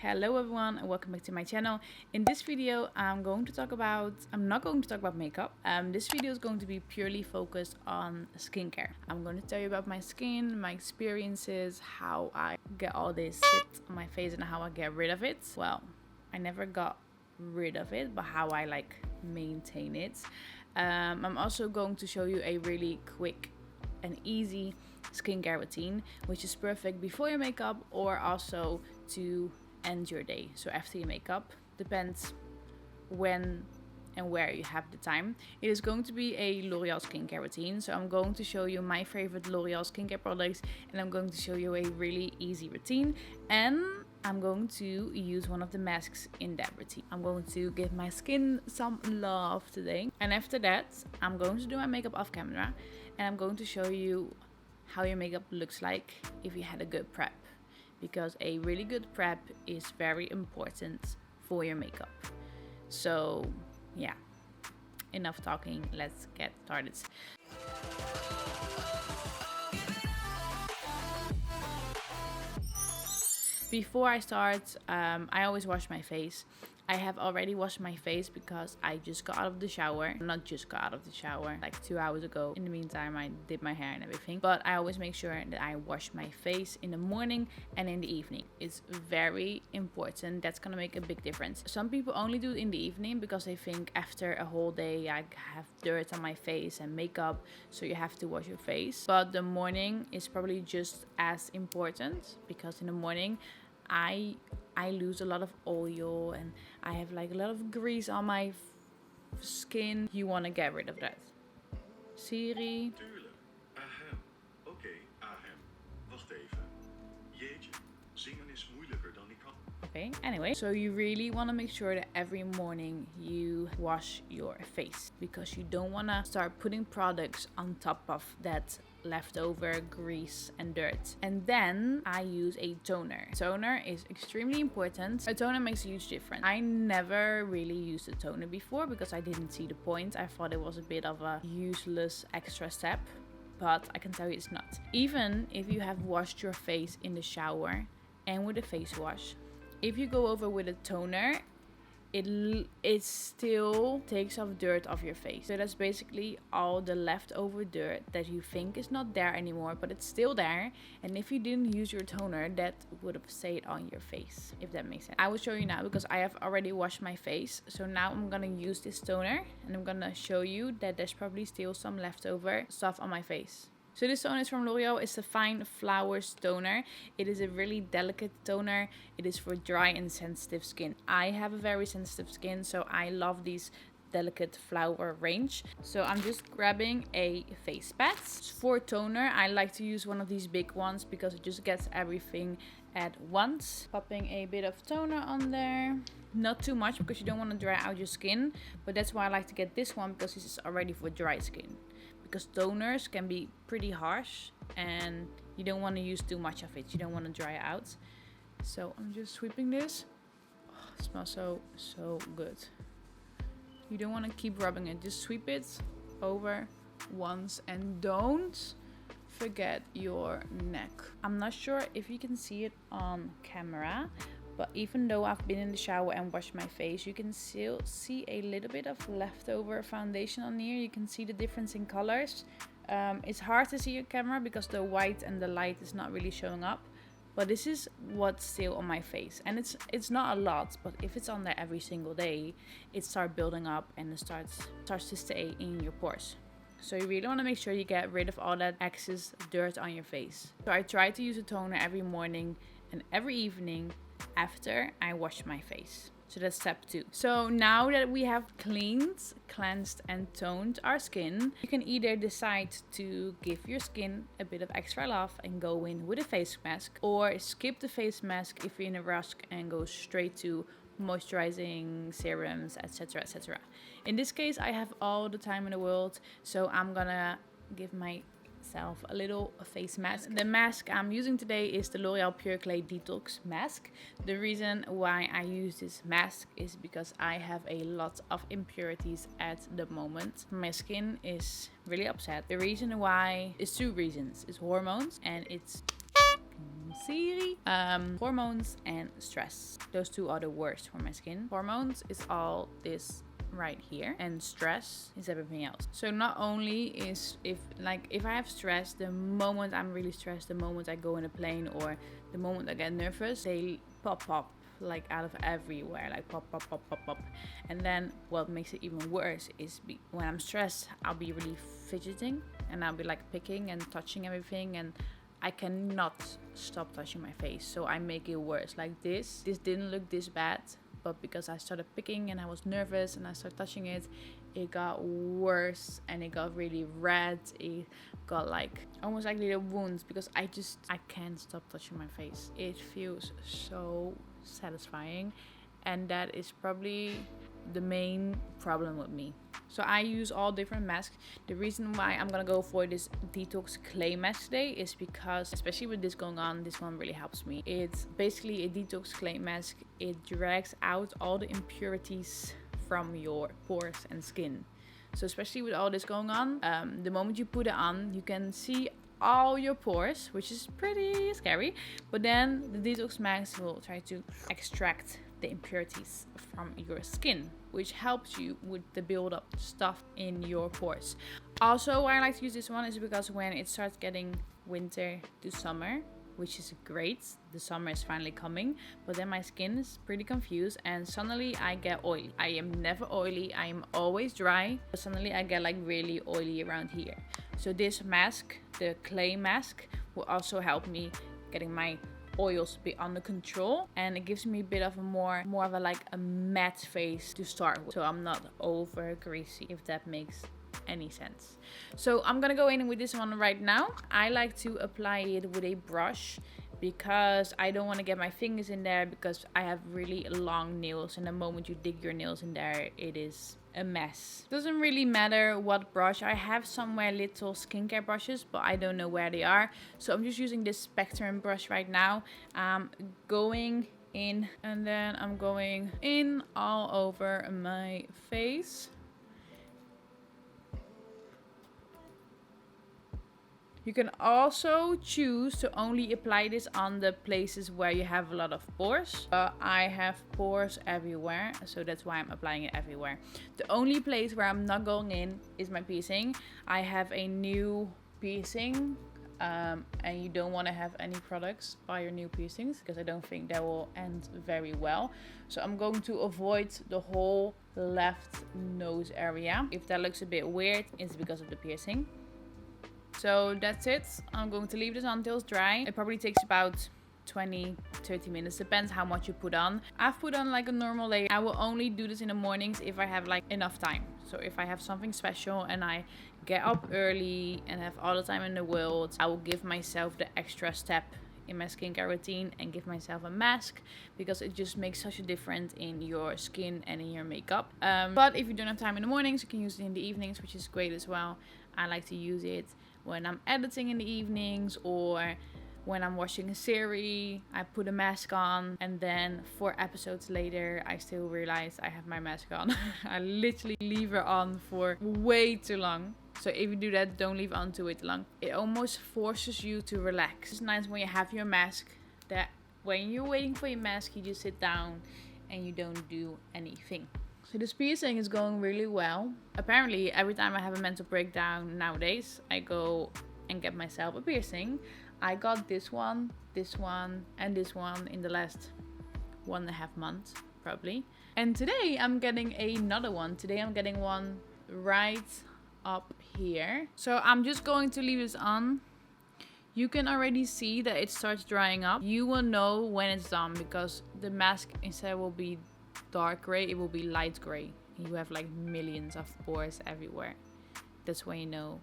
Hello everyone and welcome back to my channel. In this video I'm not going to talk about makeup. This video is going to be purely focused on skincare. I'm going to tell you about my skin, my experiences, how I get all this shit on my face and how I get rid of it. Well, I never got rid of it, but how I maintain it. I'm also going to show you a really quick and easy skincare routine, which is perfect before your makeup or also to end your day. So after your makeup, depends when and where you have the time. It is going to be a L'Oreal skincare routine. So I'm going to show you my favorite L'Oreal skincare products and I'm going to show you a really easy routine, and I'm going to use one of the masks in that routine. I'm going to give my skin some love today, and after that I'm going to do my makeup off camera and I'm going to show you how your makeup looks like if you had a good prep, because a really good prep is very important for your makeup. So yeah, enough talking, let's get started. Before I start, I always wash my face. I have already washed my face because I just got out of the shower. Not just got out of the shower, like 2 hours ago. In the meantime, I did my hair and everything. But I always make sure that I wash my face in the morning and in the evening. It's very important. That's gonna make a big difference. Some people only do it in the evening because they think after a whole day I have dirt on my face and makeup, so you have to wash your face. But the morning is probably just as important, because in the morning I lose a lot of oil and I have like a lot of grease on my skin. You want to get rid of that. Siri. Tuurlijk. Ahem. Oké, ahem. Wacht even. Jeetje, zingen is moeilijker dan ik kan. Okay, anyway, so you really want to make sure that every morning you wash your face, because you don't want to start putting products on top of that leftover grease and dirt. And then I use a toner. Toner is extremely important. A toner makes a huge difference. I never really used a toner before because I didn't see the point. I thought it was a bit of a useless extra step, but I can tell you it's not. Even if you have washed your face in the shower and with a face wash, if you go over with a toner, it still takes off dirt off your face. So that's basically all the leftover dirt that you think is not there anymore, but it's still there. And if you didn't use your toner, that would have stayed on your face, if that makes sense. I will show you now because I have already washed my face. So now I'm gonna use this toner and I'm gonna show you that there's probably still some leftover stuff on my face. So this toner is from L'Oreal. It's a Fine Flowers toner. It is a really delicate toner. It is for dry and sensitive skin. I have a very sensitive skin, so I love these delicate flower range. So I'm just grabbing a face pad. For toner, I like to use one of these big ones because it just gets everything at once. Popping a bit of toner on there. Not too much because you don't want to dry out your skin, but that's why I like to get this one, because this is already for dry skin. Because toners can be pretty harsh and you don't want to use too much of it. You don't want to dry it out. So I'm just sweeping this. Oh, it smells so good. You don't want to keep rubbing it. Just sweep it over once and don't forget your neck. I'm not sure if you can see it on camera, but even though I've been in the shower and washed my face, you can still see a little bit of leftover foundation on here. You can see the difference in colors. It's hard to see your camera because the white and the light is not really showing up. But this is what's still on my face. And it's not a lot, but if it's on there every single day, it starts building up and it starts to stay in your pores. So you really want to make sure you get rid of all that excess dirt on your face. So I try to use a toner every morning and every evening after I wash my face. So that's step 2. So now that we have cleansed and toned our skin, you can either decide to give your skin a bit of extra love and go in with a face mask, or skip the face mask if you're in a rush and go straight to moisturizing serums, etc, etc. In this case I have all the time in the world, so I'm gonna give myself a little face mask. The mask I'm using today is the L'Oreal Pure Clay Detox mask. The reason why I use this mask is because I have a lot of impurities at the moment. My skin is really upset. The reason why is 2 reasons. It's hormones and it's Siri. Hormones and stress. Those two are the worst for my skin. Hormones is all this right here, and stress is everything else. So not only is if I have stress, the moment I'm really stressed, the moment I go in a plane or the moment I get nervous, they pop up like out of everywhere, like pop. And then what makes it even worse is when I'm stressed, I'll be really fidgeting and I'll be like picking and touching everything, and I cannot stop touching my face. So I make it worse. Like this didn't look this bad, but because I started picking and I was nervous and I started touching it, it got worse and it got really red. It got like almost like little wounds because I can't stop touching my face. It feels so satisfying, and that is probably the main problem with me. So I use all different masks. The reason why I'm gonna go for this detox clay mask today is because, especially with this going on, this one really helps me. It's basically a detox clay mask. It drags out all the impurities from your pores and skin. So especially with all this going on, the moment you put it on, you can see all your pores, which is pretty scary. But then the detox mask will try to extract the impurities from your skin, which helps you with the build-up stuff in your pores. Also, why I like to use this one is because when it starts getting winter to summer, which is great, the summer is finally coming, but then my skin is pretty confused and suddenly I get oily. I am never oily, I am always dry, but suddenly I get like really oily around here. So this mask, the clay mask, will also help me getting my oils a bit under control, and it gives me a bit of a more of a like a matte face to start with, so I'm not over greasy, if that makes any sense. So I'm gonna go in with this one right now. I like to apply it with a brush because I don't want to get my fingers in there, because I have really long nails, and the moment you dig your nails in there, it is a mess. Doesn't really matter what brush. I have somewhere little skincare brushes, but I don't know where they are, so I'm just using this Spectrum brush right now. Going in, and then I'm going in all over my face. You can also choose to only apply this on the places where you have a lot of pores. I have pores everywhere, so that's why I'm applying it everywhere. The only place where I'm not going in is my piercing. I have a new piercing, and you don't want to have any products by your new piercings, because I don't think that will end very well. So I'm going to avoid the whole left nose area. If that looks a bit weird, it's because of the piercing. So that's it. I'm going to leave this until it's dry. It probably takes about 20-30 minutes, depends how much you put on. I've put on like a normal layer. I will only do this in the mornings if I have like enough time. So if I have something special and I get up early and have all the time in the world, I will give myself the extra step in my skincare routine and give myself a mask, because it just makes such a difference in your skin and in your makeup. But if you don't have time in the mornings, you can use it in the evenings, which is great as well. I like to use it when I'm editing in the evenings, or when I'm watching a series, I put a mask on, and then 4 episodes later I still realize I have my mask on. I literally leave it on for way too long. So if you do that, don't leave it on too long. It almost forces you to relax. It's nice when you have your mask, that when you're waiting for your mask, you just sit down and you don't do anything. So this piercing is going really well. Apparently, every time I have a mental breakdown nowadays, I go and get myself a piercing. I got this one, and this one in the last 1.5 months, probably. And today I'm getting another one. Today I'm getting one right up here. So I'm just going to leave this on. You can already see that it starts drying up. You will know when it's done, because the mask instead will be dark gray, it will be light gray. You have like millions of pores everywhere. That's when you know.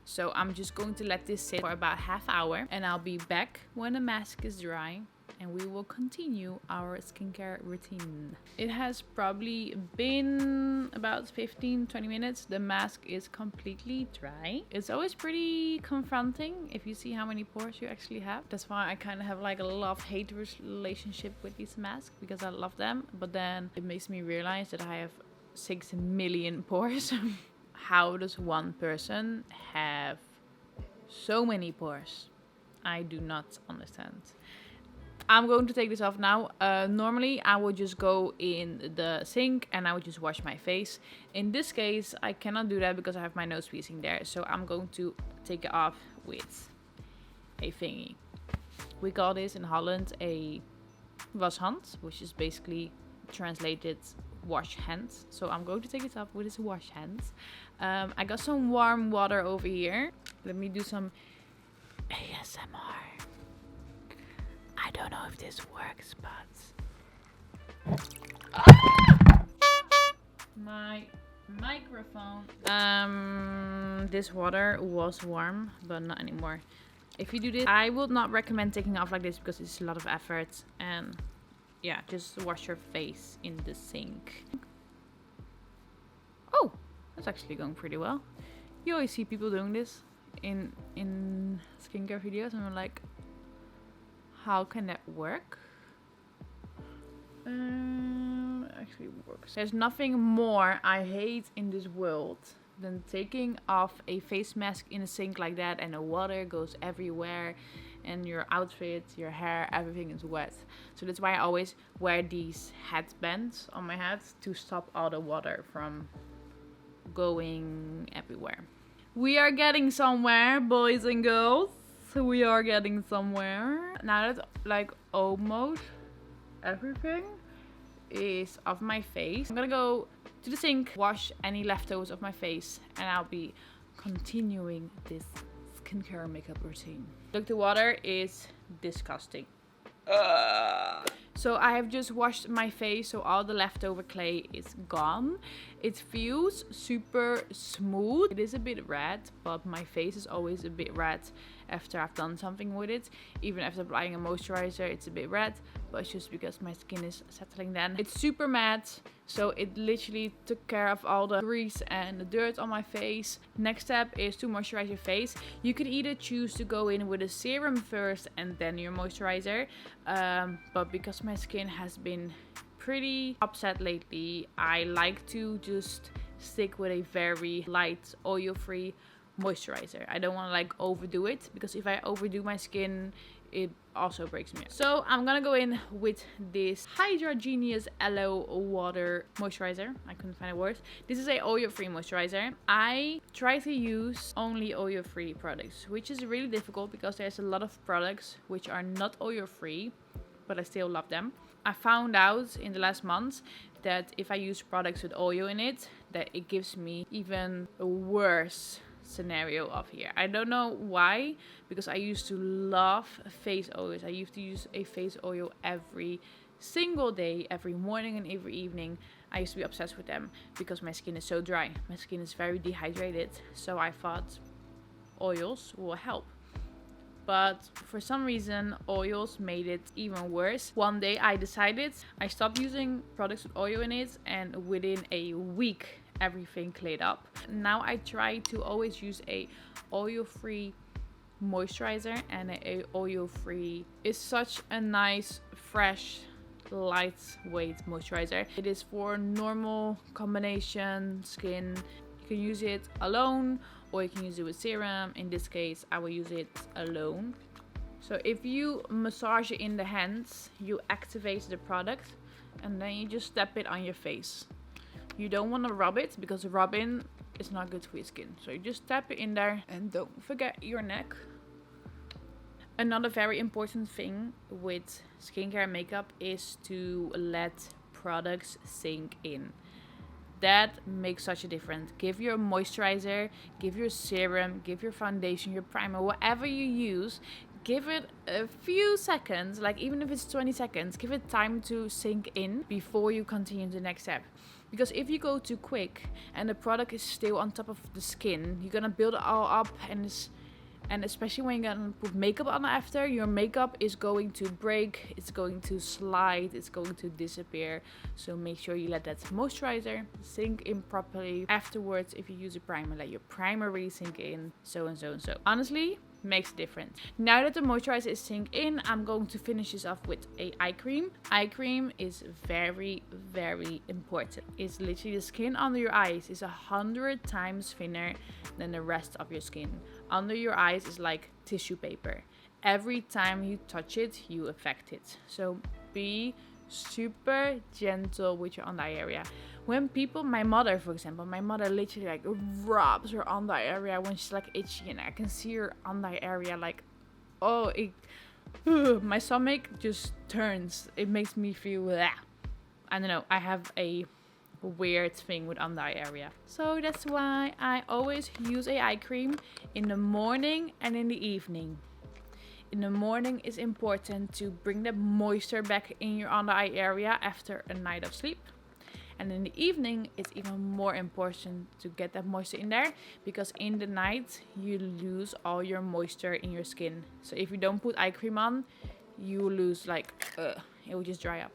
So I'm just going to let this sit for about half hour, and I'll be back when the mask is dry, and we will continue our skincare routine. It has probably been about 15-20 minutes. The mask is completely dry. It's always pretty confronting if you see how many pores you actually have. That's why I kind of have like a love-hate relationship with these masks, because I love them, but then it makes me realize that I have 6 million pores. How does one person have so many pores? I do not understand. I'm going to take this off now. Normally, I would just go in the sink and I would just wash my face. In this case, I cannot do that because I have my nose piercing there. So I'm going to take it off with a thingy. We call this in Holland a washhand, which is basically translated wash hands. So I'm going to take it off with this wash hands. I got some warm water over here. Let me do some ASMR. I don't know if this works, but my microphone. This water was warm, but not anymore. If you do this, I would not recommend taking off like this because it's a lot of effort. And yeah, just wash your face in the sink. Oh, that's actually going pretty well. You always see people doing this in skincare videos, and I'm like, how can that work? Actually works. There's nothing more I hate in this world than taking off a face mask in a sink like that and the water goes everywhere and your outfit, your hair, everything is wet. So that's why I always wear these headbands on my head to stop all the water from going everywhere. We are getting somewhere, boys and girls. We are getting somewhere. Now that like almost everything is off my face, I'm gonna go to the sink, wash any leftovers of my face, and I'll be continuing this skincare makeup routine. Look, the water is disgusting. So I have just washed my face, so all the leftover clay is gone. It feels super smooth. It is a bit red, but my face is always a bit red after I've done something with it. Even after applying a moisturizer, it's a bit red, but it's just because my skin is settling then. It's super matte, so it literally took care of all the grease and the dirt on my face. Next step is to moisturize your face. You could either choose to go in with a serum first and then your moisturizer, but because my skin has been pretty upset lately, I like to just stick with a very light oil-free moisturizer. I don't want to like overdo it, because if I overdo my skin, it also breaks me up. So I'm gonna go in with this Hydra Genius Aloe Water Moisturizer. I couldn't find a word. This is a oil-free moisturizer. I try to use only oil-free products, which is really difficult because there's a lot of products which are not oil-free, but I still love them. I found out in the last months that if I use products with oil in it, that it gives me even a worse scenario of here. I don't know why, because I used to love face oils. I used to use a face oil every single day, every morning and every evening. I used to be obsessed with them because my skin is so dry. My skin is very dehydrated, so I thought oils will help. But for some reason, oils made it even worse. One day I decided I stopped using products with oil in it, and within a week everything cleared up. Now I try to always use a oil-free moisturizer, and a oil-free is such a nice, fresh, lightweight moisturizer. It is for normal combination skin. You can use it alone or you can use it with serum. In this case, I will use it alone. So if you massage it in the hands, you activate the product and then you just tap it on your face. You don't want to rub it because rubbing is not good for your skin. So you just tap it in there and don't forget your neck. Another very important thing with skincare and makeup is to let products sink in. That makes such a difference. Give your moisturizer, give your serum, give your foundation, your primer, whatever you use, give it a few seconds, like even if it's 20 seconds, give it time to sink in before you continue to the next step. Because if you go too quick and the product is still on top of the skin, you're gonna build it all up, and especially when you're gonna put makeup on after, your makeup is going to break, it's going to slide, it's going to disappear. So make sure you let that moisturizer sink in properly. Afterwards, if you use a primer, let your primer really sink in, so and so and so. Honestly, makes a difference. Now that the moisturizer is sink in, I'm going to finish this off with a eye cream. Eye cream is very, very important. It's literally the skin under your eyes is 100 times thinner than the rest of your skin. Under your eyes is like tissue paper. every time you touch it, you affect it. So be super gentle with your under eye area. When people, my mother for example, my mother literally like rubs her under eye area when she's like itchy, and I can see her under eye area like, oh, my stomach just turns. It makes me feel, I don't know, I have a weird thing with under eye area. So that's why I always use a eye cream in the morning and in the evening. In the morning it's important to bring the moisture back in your under eye area after a night of sleep. And in the evening it's even more important to get that moisture in there, because in the night you lose all your moisture in your skin. So if you don't put eye cream on, you will lose it will just dry up.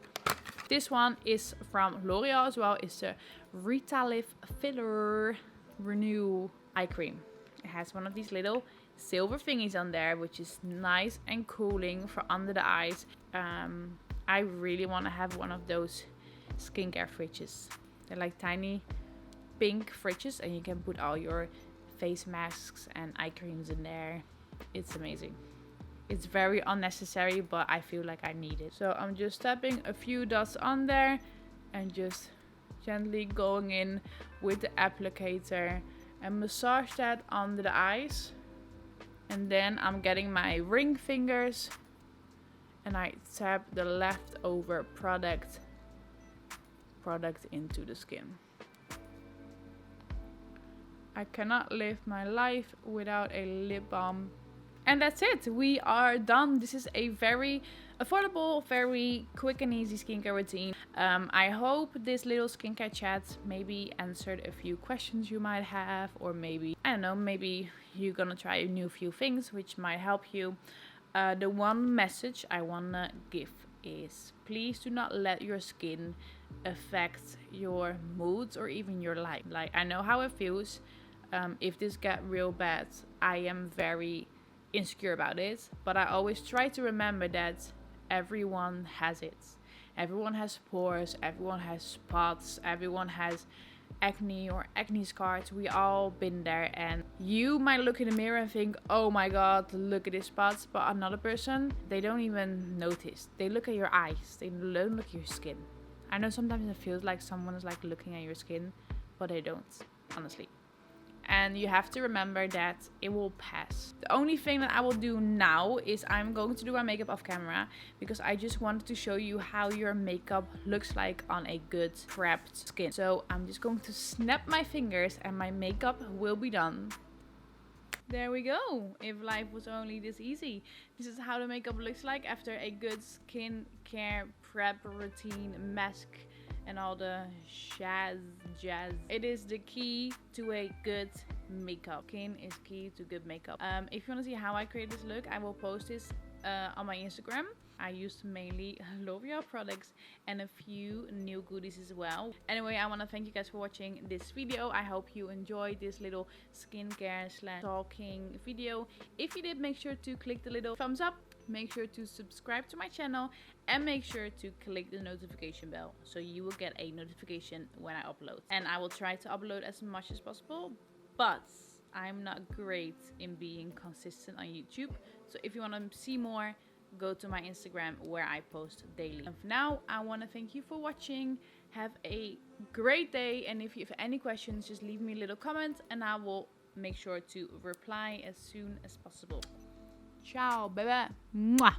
This one is from L'Oreal as well. It's a Retalift Filler Renew eye cream. It has one of these little silver thingies on there, which is nice and cooling for under the eyes. I really want to have one of those skincare fridges. They're like tiny pink fridges, and you can put all your face masks and eye creams in there. It's amazing. It's very unnecessary, but I feel like I need it. So I'm just tapping a few dots on there and just gently going in with the applicator and massage that under the eyes. And then I'm getting my ring fingers and I tap the leftover product into the skin. I cannot live my life without a lip balm. And that's it. We are done. This is a very affordable, very quick and easy skincare routine. I hope this little skincare chat maybe answered a few questions you might have, or maybe, I don't know, maybe you're gonna try a new few things which might help you. The one message I wanna give is, please do not let your skin affect your moods or even your life. Like, I know how it feels. If this got real bad, I am very insecure about it, but I always try to remember that everyone has it. Everyone has pores, everyone has spots, everyone has acne or acne scars. We all been there, and you might look in the mirror and think, oh my god, look at these spots, but another person, they don't even notice. They look at your eyes, they don't look at your skin. I know sometimes it feels like someone is like looking at your skin, but they don't, honestly. And you have to remember that it will pass. The only thing that I will do now is I'm going to do my makeup off camera, because I just wanted to show you how your makeup looks like on a good prepped skin. So I'm just going to snap my fingers and my makeup will be done. There we go. If life was only this easy. This is how the makeup looks like after a good skincare prep routine, mask, and all the jazz. It is the key to a good makeup. Skin is key to good makeup. If you want to see how I create this look, I will post this on my Instagram. I used mainly L'Oreal products and a few new goodies as well. Anyway, I want to thank you guys for watching this video. I hope you enjoyed this little skincare / talking video. If you did, make sure to click the little thumbs up. Make sure to subscribe to my channel and make sure to click the notification bell so you will get a notification when I upload. And I will try to upload as much as possible, but I'm not great in being consistent on YouTube. So if you want to see more, go to my Instagram where I post daily. And for now, I want to thank you for watching. Have a great day, and if you have any questions, just leave me a little comment and I will make sure to reply as soon as possible. Ciao, baby. Mwah.